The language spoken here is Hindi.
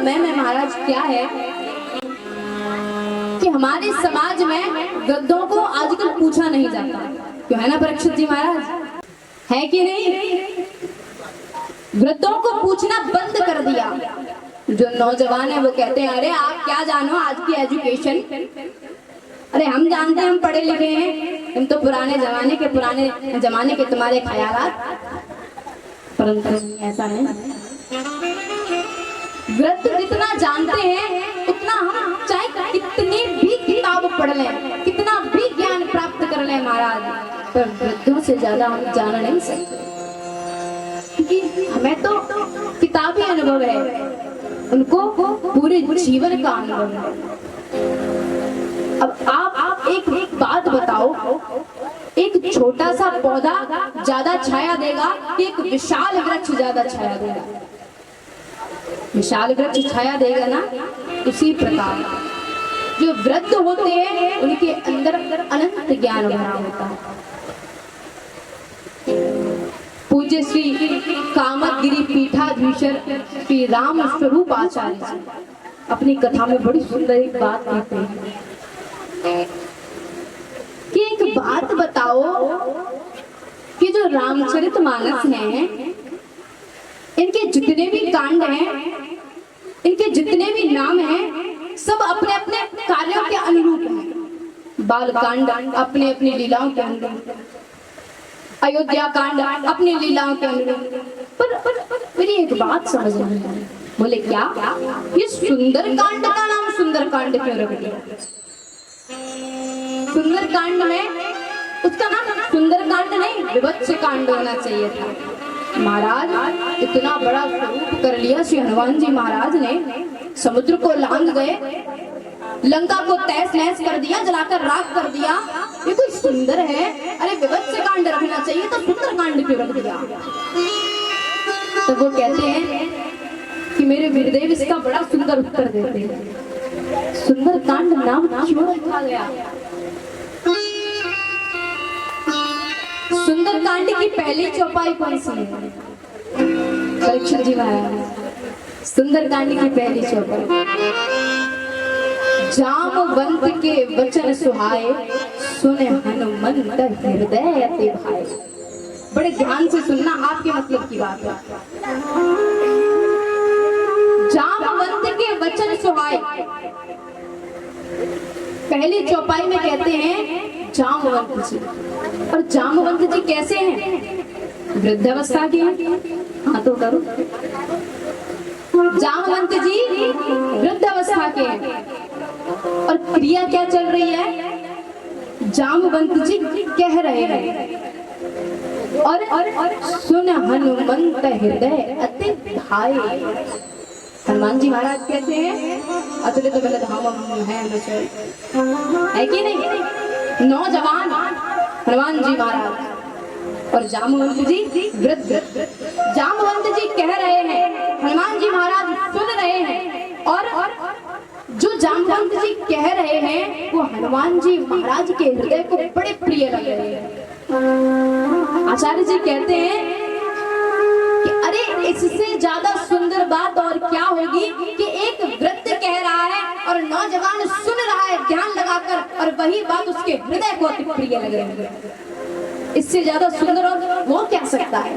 समय में महाराज क्या है कि हमारे समाज में वृद्धों को आजकल पूछा नहीं जाता, क्यों है ना परीक्षित जी महाराज, है कि नहीं? वृद्धों को पूछना बंद कर दिया। जो नौजवान है वो कहते हैं अरे आप क्या जानो आज की एजुकेशन, अरे हम जानते हैं, हम पढ़े लिखे हैं, तुम तो पुराने जमाने के तुम्हारे ख्यालात। परंतु ऐसा नहीं, वृद्ध जितना जानते हैं उतना हम चाहे कितनी भी किताब पढ़ लें, कितना भी ज्ञान प्राप्त कर लें महाराज, पर वृद्धों से ज्यादा हम जान नहीं सकते, क्योंकि हमें तो किताबी अनुभव है, उनको पूरे जीवन का अनुभव है। अब आप एक बात बताओ, एक छोटा सा पौधा ज्यादा छाया देगा कि एक विशाल वृक्ष ज्यादा छाया देगा? विशाल वृक्ष छाया देगा ना। उसी प्रकार जो वृद्ध होते हैं उनके अंदर अनंत ज्ञान भरा होता है। पूज्य श्री कामतगिरी पीठाधीश्वर श्री राम स्वरूप आचार्य जी अपनी कथा में बड़ी सुंदर एक बात कहते हैं कि एक बात बताओ कि जो रामचरितमानस है, इनके जितने भी कांड हैं, इनके जितने भी नाम हैं, सब अपने अपने कार्यों के अनुरूप हैं। बाल कांड अपने अपनी लीलाओं के अनुरूप, अयोध्या कांड अपनी लीलाओं के अनुरूप। पर मेरी एक बात समझ नहीं आई। बोले क्या? ये सुंदर कांड का नाम सुंदर कांड क्यों रख दिया? सुंदर कांड में उसका नाम सुंदर कांड नहीं, विभत्स कांड होना चाहिए था। महाराज इतना बड़ा स्वरूप कर लिया श्री हनुमान जी महाराज ने, समुद्र को लांग गए, लंका को तहस नहस कर दिया, जलाकर राख कर दिया। ये कोई सुंदर है? अरे विभत्स कांड रखना चाहिए, तो सुंदर कांड क्यों रख दिया? तो वो कहते हैं कि मेरे गुरुदेव इसका बड़ा सुंदर उत्तर देते हैं। सुंदर कांड नाम क्यों रखा गया? सुंदर कांड की पहली चौपाई कौन सी है? परीक्षित जी महाराज, सुंदर कांड की पहली चौपाई, जामवंत के वचन सुहाए, सुने हनुमंत हृदय अति भाए। बड़े ध्यान से सुनना, आपके मतलब की बात है। जामवंत के वचन सुहाए, पहली चौपाई में कहते हैं जामवंत जी। और जामवंत जी कैसे हैं? वृद्धावस्था के हैं। हाँ तो करो, जामवंत जी वृद्धावस्था के हैं। और क्रिया क्या चल रही है? जामवंत जी कह रहे हैं और सुन हनुमंत हृदय अति भाए। हनुमान जी महाराज कहते हैं अतुलित बलधाम है कि नहीं? नौजवान हनुमान जी महाराज और जामवंत जी वृद्ध। जामवंत जी कह रहे हैं, हनुमान जी महाराज सुन रहे हैं, और जो जामवंत जी कह रहे हैं वो हनुमान जी महाराज के हृदय को बड़े प्रिय लग रहे हैं। आचार्य जी कहते हैं कि अरे इससे ज्यादा सुंदर बात और क्या होगी कि एक वृद्ध कह रहा है और नौजवान सुन रहा है ध्यान लगाकर, और वही बात उसके हृदय को अति प्रिय लग रही है। इससे ज्यादा सुंदर और वो क्या सकता है?